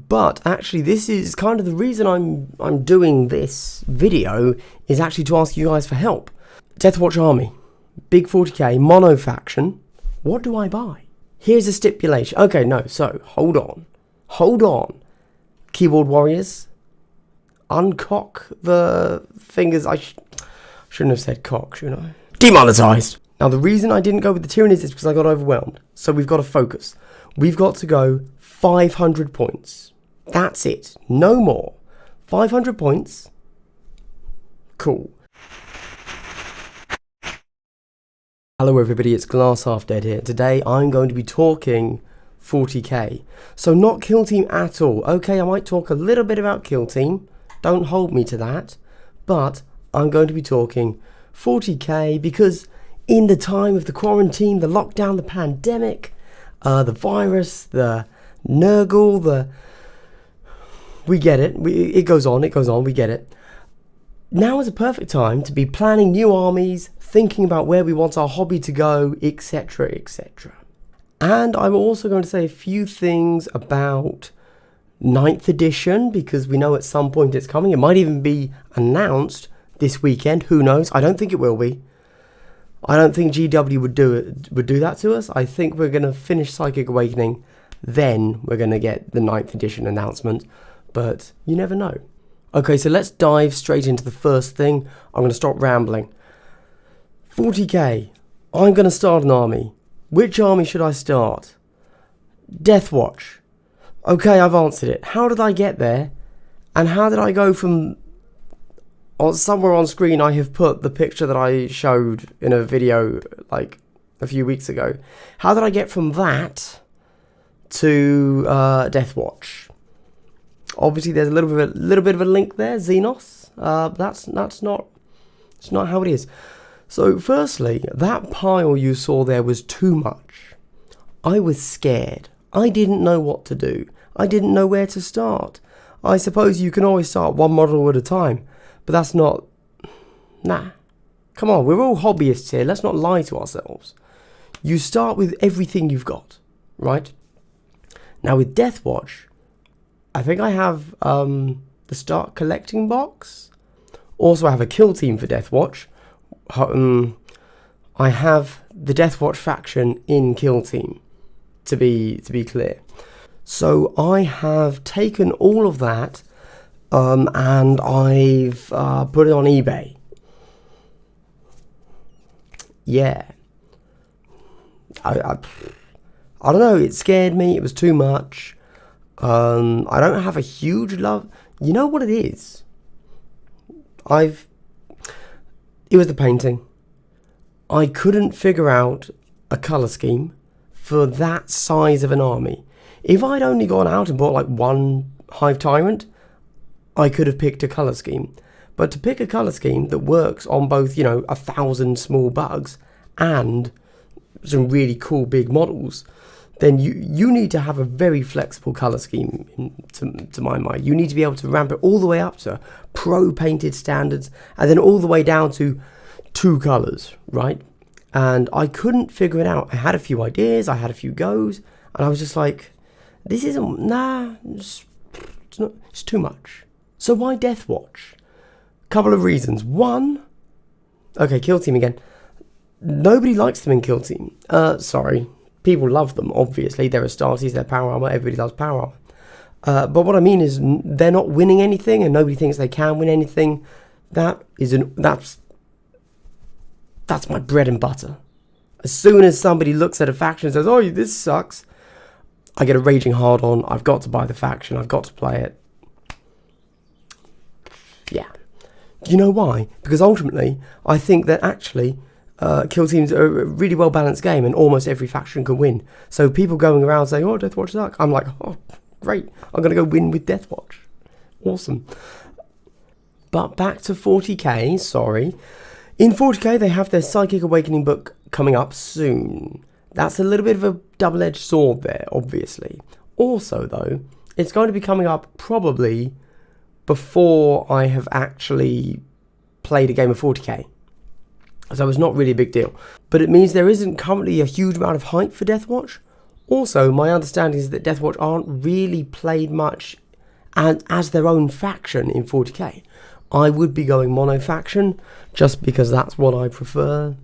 But actually, this is kind of the reason I'm doing this video, is actually to ask you guys for help. Deathwatch army, big 40k, mono faction. What do I buy? Here's a stipulation. Okay, no, so hold on. Keyboard warriors, uncock the fingers. I shouldn't have said cock, should I? Demonetized. Now, the reason I didn't go with the Tyranids is because I got overwhelmed. So we've got to focus. We've got to go 500 points. That's it. No more. 500 points. Cool. Hello everybody, it's Glass Half Dead here. Today I'm going to be talking 40k. So not Kill Team at all. Okay, I might talk a little bit about Kill Team. Don't hold me to that. But I'm going to be talking 40k because in the time of the quarantine, the lockdown, the pandemic, the virus, the Nurgle, we get it. It goes on, we get it. Now is a perfect time to be planning new armies, thinking about where we want our hobby to go, etc, etc. And I'm also going to say a few things about 9th edition, because we know at some point it's coming. It might even be announced this weekend, who knows? I don't think it will be. I don't think GW would do that to us. I think we're going to finish Psychic Awakening, then we're going to get the 9th edition announcement, but you never know. Okay, so let's dive straight into the first thing. I'm going to stop rambling. 40k. I'm going to start an army. Which army should I start? Deathwatch. Okay, I've answered it. How did I get there? And how did I go from... somewhere on screen I have put the picture that I showed in a video like a few weeks ago. How did I get from that to Deathwatch? Obviously, there's a little bit of a link there, Xenos. That's not how it is. So, firstly, that pile you saw there was too much. I was scared. I didn't know what to do. I didn't know where to start. I suppose you can always start one model at a time, but that's not... Nah. Come on, we're all hobbyists here. Let's not lie to ourselves. You start with everything you've got, right? Now, with Deathwatch, I think I have the Start Collecting box. Also, I have a Kill Team for Deathwatch. I have the Deathwatch faction in Kill Team, to be clear. So I have taken all of that and I've put it on eBay. Yeah. I don't know, it scared me, it was too much. I don't have a huge love. You know what it is? It was the painting. I couldn't figure out a colour scheme for that size of an army. If I'd only gone out and bought like one Hive Tyrant, I could have picked a colour scheme. But to pick a colour scheme that works on both, 1,000 small bugs and some really cool big models, then you need to have a very flexible colour scheme, to my mind. You need to be able to ramp it all the way up to pro painted standards, and then all the way down to 2 colours, right? And I couldn't figure it out. I had a few ideas, I had a few goes, and I was just like, this isn't, it's too much. So why Deathwatch? Couple of reasons. One, okay, Kill Team again. Nobody likes them in Kill Team. Sorry. People love them, obviously. They're Astartes, they're power armor, everybody loves power armor. But what I mean is, they're not winning anything, and nobody thinks they can win anything. That's my bread and butter. As soon as somebody looks at a faction and says, oh, this sucks, I get a raging hard on. I've got to buy the faction, I've got to play it. Yeah. You know why? Because ultimately, I think that actually... Kill Team's a really well balanced game and almost every faction can win. So people going around saying, oh, Deathwatch sucks, I'm like, oh, great, I'm going to go win with Deathwatch. Awesome. But back to 40k, sorry. In 40k, they have their Psychic Awakening book coming up soon. That's a little bit of a double-edged sword there, obviously. Also, though, it's going to be coming up probably before I have actually played a game of 40k. So it's not really a big deal. But it means there isn't currently a huge amount of hype for Deathwatch. Also, my understanding is that Deathwatch aren't really played much as their own faction in 40k. I would be going mono faction just because that's what I prefer.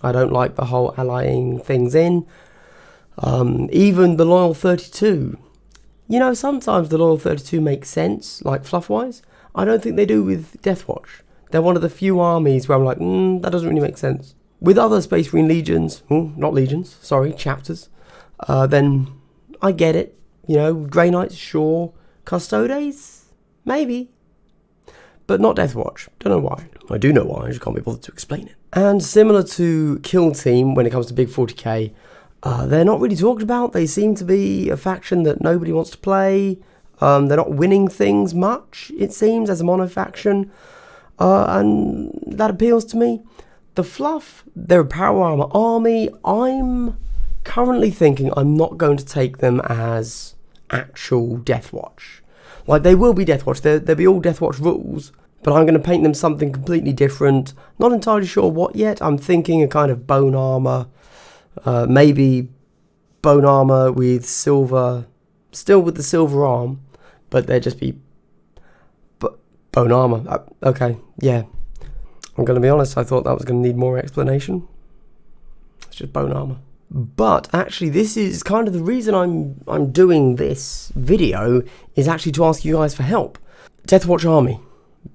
I don't like the whole allying things in. Even the Loyal 32. You know, sometimes the Loyal 32 makes sense, like fluff-wise. I don't think they do with Deathwatch. They're one of the few armies where I'm like, that doesn't really make sense. With other Space Marine legions, not legions, sorry, chapters, then I get it. You know, Grey Knights, sure. Custodes? Maybe. But not Deathwatch. Don't know why. I do know why, I just can't be bothered to explain it. And similar to Kill Team, when it comes to big 40k, they're not really talked about. They seem to be a faction that nobody wants to play. They're not winning things much, it seems, as a mono faction. And that appeals to me. The fluff, they're a power armor army. I'm currently thinking I'm not going to take them as actual Deathwatch. Like, they will be Deathwatch. They'll be all Deathwatch rules. But I'm going to paint them something completely different. Not entirely sure what yet. I'm thinking a kind of bone armor. Maybe bone armor with silver. Still with the silver arm. But they'll just be bone armor. Okay, yeah. I'm going to be honest, I thought that was going to need more explanation. It's just bone armor. But actually, this is kind of the reason I'm doing this video, is actually to ask you guys for help. Deathwatch army,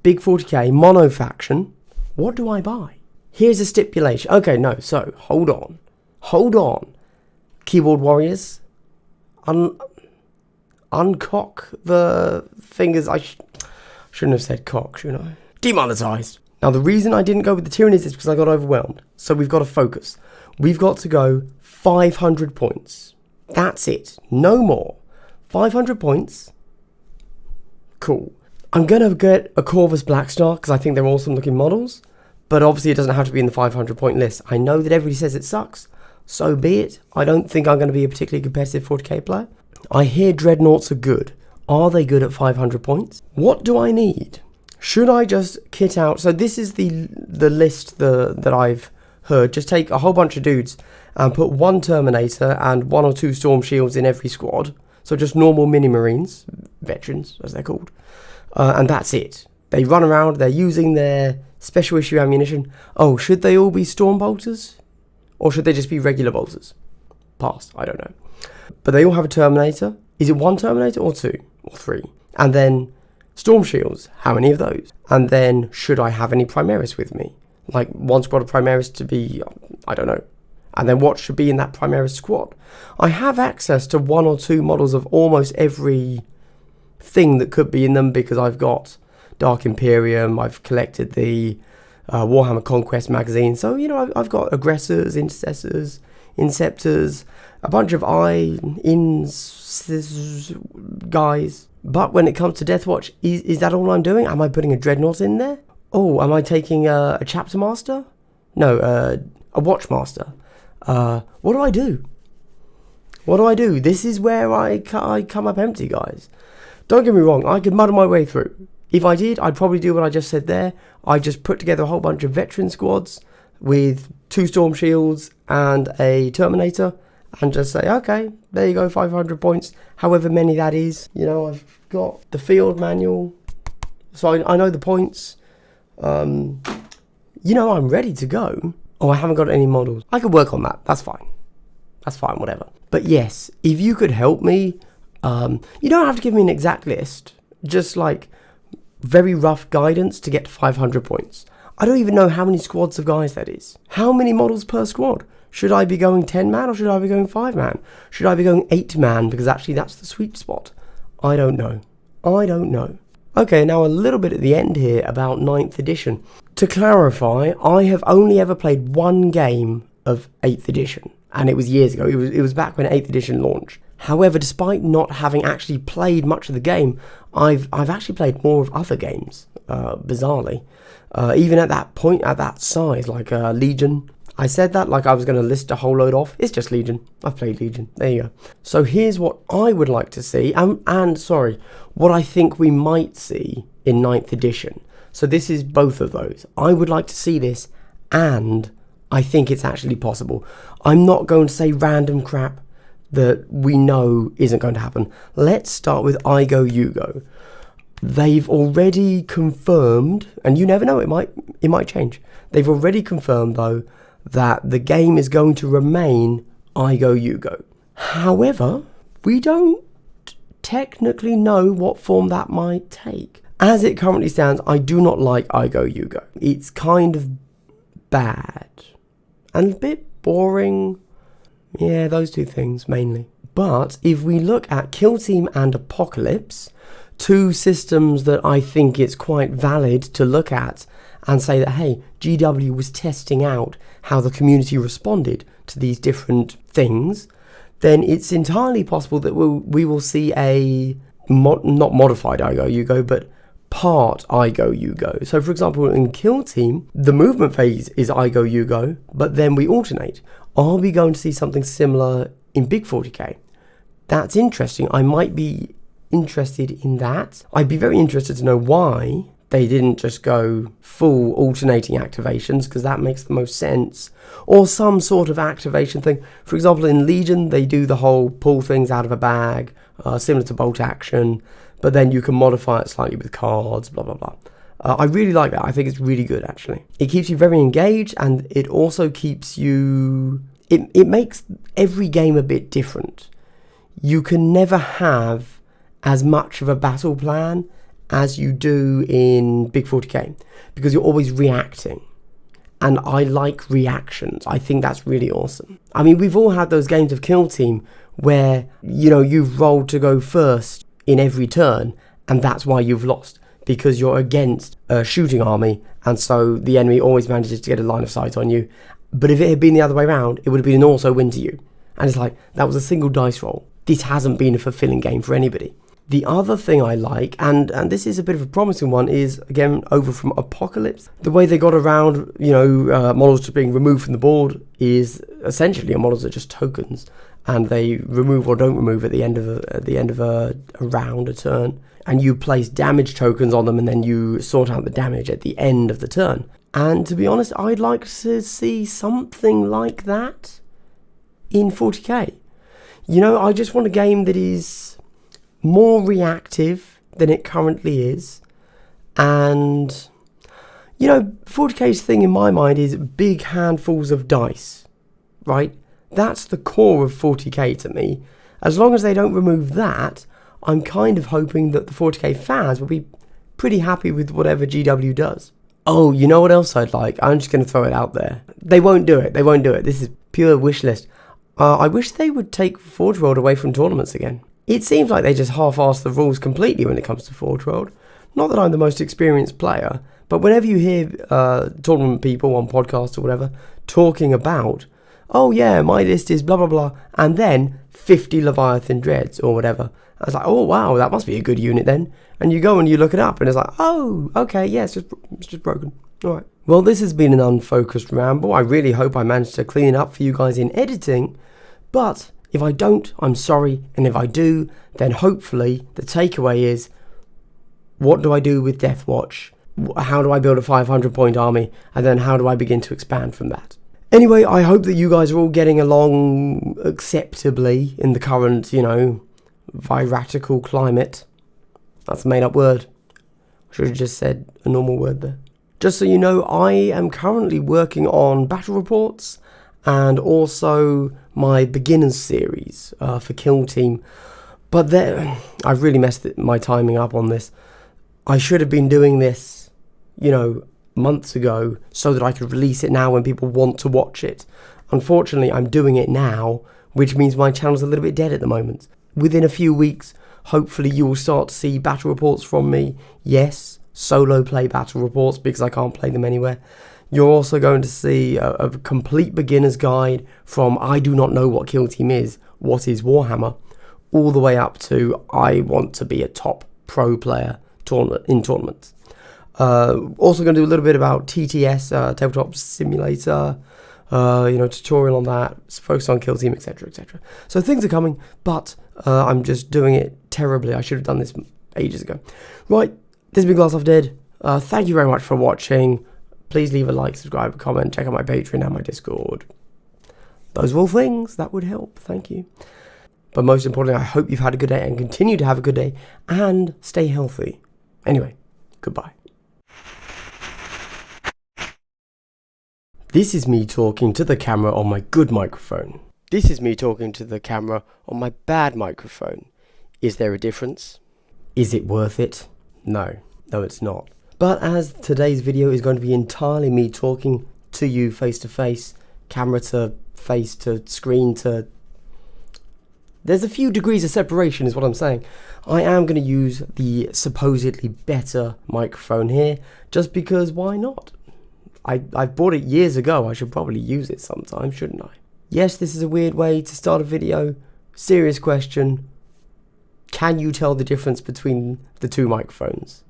big 40k, mono faction. What do I buy? Here's a stipulation. Okay, no, so hold on. Keyboard warriors, uncock the fingers. I shouldn't have said cock, should I? Demonetized. Now, the reason I didn't go with the Tyranids is because I got overwhelmed. So we've got to focus. We've got to go 500 points. That's it. No more. 500 points. Cool. I'm going to get a Corvus Blackstar because I think they're awesome looking models. But obviously it doesn't have to be in the 500 point list. I know that everybody says it sucks. So be it. I don't think I'm going to be a particularly competitive 40k player. I hear Dreadnoughts are good. Are they good at 500 points? What do I need? Should I just kit out? So this is the list that I've heard. Just take a whole bunch of dudes and put one Terminator and 1 or 2 Storm Shields in every squad. So just normal mini Marines, veterans as they're called. And that's it. They run around, they're using their special issue ammunition. Oh, should they all be Storm Bolters? Or should they just be regular bolters? Pass, I don't know. But they all have a Terminator. Is it 1 Terminator or 2 or 3? And then Storm Shields, how many of those? And then, should I have any Primaris with me? Like, 1 squad of Primaris to be, I don't know. And then what should be in that Primaris squad? I have access to 1 or 2 models of almost every thing that could be in them because I've got Dark Imperium, I've collected the Warhammer Conquest magazine. So, you know, I've got Aggressors, Intercessors, Inceptors, a bunch of guys. But when it comes to Deathwatch, is that all I'm doing? Am I putting a Dreadnought in there? Oh, am I taking a Chapter Master? No, a Watch Master. What do I do? What do I do? This is where I come up empty, guys. Don't get me wrong, I could muddle my way through. If I did, I'd probably do what I just said there. I just put together a whole bunch of veteran squads with 2 Storm Shields and a Terminator and just say, okay, there you go, 500 points, however many that is. You know, I've got the field manual, so I know the points. You know, I'm ready to go. Oh, I haven't got any models. I could work on that. That's fine. That's fine, whatever. But yes, if you could help me, you don't have to give me an exact list. Just like very rough guidance to get to 500 points. I don't even know how many squads of guys that is. How many models per squad? Should I be going 10-man or should I be going 5-man? Should I be going 8-man? Because actually that's the sweet spot. I don't know. Okay, now a little bit at the end here about 9th edition. To clarify, I have only ever played 1 game of 8th edition. And it was years ago. It was back when 8th edition launched. However, despite not having actually played much of the game, I've actually played more of other games, bizarrely. Even at that point, at that size, like Legion. I said that like I was going to list a whole load off. It's just Legion. I've played Legion. There you go. So here's what I would like to see, and sorry, what I think we might see in 9th edition. So this is both of those. I would like to see this, and I think it's actually possible. I'm not going to say random crap. that we know isn't going to happen. Let's start with I Go, You Go. They've already confirmed, and you never know, it might change. They've already confirmed, though, that the game is going to remain I Go, You Go. However, we don't technically know what form that might take. As it currently stands, I do not like I Go, You Go. It's kind of bad and a bit boring. Yeah, those two things mainly. But if we look at Kill Team and Apocalypse, two systems that I think it's quite valid to look at and say that, hey, GW was testing out how the community responded to these different things, then it's entirely possible that we will see a, not modified I Go, You Go, but part I Go, You Go. So, for example, in Kill Team, the movement phase is I Go, You Go, but then we alternate. Are we going to see something similar in Big 40k? That's interesting. I might be interested in that. I'd be very interested to know why they didn't just go full alternating activations, because that makes the most sense. Or some sort of activation thing. For example, in Legion, they do the whole pull things out of a bag, similar to bolt action, but then you can modify it slightly with cards, blah, blah, blah. I really like that. I think it's really good, actually. It keeps you very engaged, and it also keeps you... It makes every game a bit different. You can never have as much of a battle plan as you do in Big 40k, because you're always reacting. And I like reactions. I think that's really awesome. I mean, we've all had those games of Kill Team where, you know, you've rolled to go first in every turn, and that's why you've lost, because you're against a shooting army, and so the enemy always manages to get a line of sight on you. But if it had been the other way around, it would have been an also win to you. And it's like, that was a single dice roll. This hasn't been a fulfilling game for anybody. The other thing I like, and this is a bit of a promising one, is, again, over from Apocalypse. The way they got around, you know, models just being removed from the board is essentially your models are just tokens, and they remove or don't remove at the end of a round, a turn. And you place damage tokens on them, and then you sort out the damage at the end of the turn. And to be honest, I'd like to see something like that in 40k. You know, I just want a game that is more reactive than it currently is. And, you know, 40k's thing in my mind is big handfuls of dice, right? That's the core of 40k to me. As long as they don't remove that, I'm kind of hoping that the 40k fans will be pretty happy with whatever GW does. Oh, you know what else I'd like? I'm just going to throw it out there. They won't do it. They won't do it. This is pure wish list. I wish they would take Forge World away from tournaments again. It seems like they just half-arse the rules completely when it comes to Forge World. Not that I'm the most experienced player, but whenever you hear tournament people on podcasts or whatever talking about, oh yeah, my list is blah, blah, blah, and then 50 Leviathan Dreads or whatever. I was like, oh wow, that must be a good unit then. And you go and you look it up and it's like, oh, okay, yeah, it's just broken. All right. Well, this has been an unfocused ramble. I really hope I managed to clean it up for you guys in editing. But if I don't, I'm sorry. And if I do, then hopefully the takeaway is, what do I do with Deathwatch? How do I build a 500-point army? And then how do I begin to expand from that? Anyway, I hope that you guys are all getting along acceptably in the current, you know, viratical climate. That's a made-up word. I should have just said a normal word there. Just so you know, I am currently working on battle reports and also my beginners series for Kill Team. But I've really messed my timing up on this. I should have been doing this, you know, months ago so that I could release it now when people want to watch it. Unfortunately, I'm doing it now, which means my channel's a little bit dead at the moment. Within a few weeks, hopefully you will start to see battle reports from me. Yes, solo play battle reports because I can't play them anywhere. You're also going to see a complete beginner's guide from I do not know what Kill Team is, what is Warhammer, all the way up to I want to be a top pro player in tournaments. Also going to do a little bit about TTS, Tabletop Simulator, you know, tutorial on that, focus on Kill Team, etc., etc. So things are coming, but I'm just doing it terribly. I should have done this ages ago. Right, this has been Glass Half Dead. Thank you very much for watching. Please leave a like, subscribe, a comment, check out my Patreon and my Discord. Those are all things that would help. Thank you. But most importantly, I hope you've had a good day and continue to have a good day and stay healthy. Anyway, goodbye. This is me talking to the camera on my good microphone. This is me talking to the camera on my bad microphone. Is there a difference? Is it worth it? No, it's not. But as today's video is going to be entirely me talking to you face to face, camera to face to screen to... There's a few degrees of separation is what I'm saying. I am going to use the supposedly better microphone here just because why not? I bought it years ago. I should probably use it sometime, shouldn't I? Yes, this is a weird way to start a video. Serious question. Can you tell the difference between the two microphones?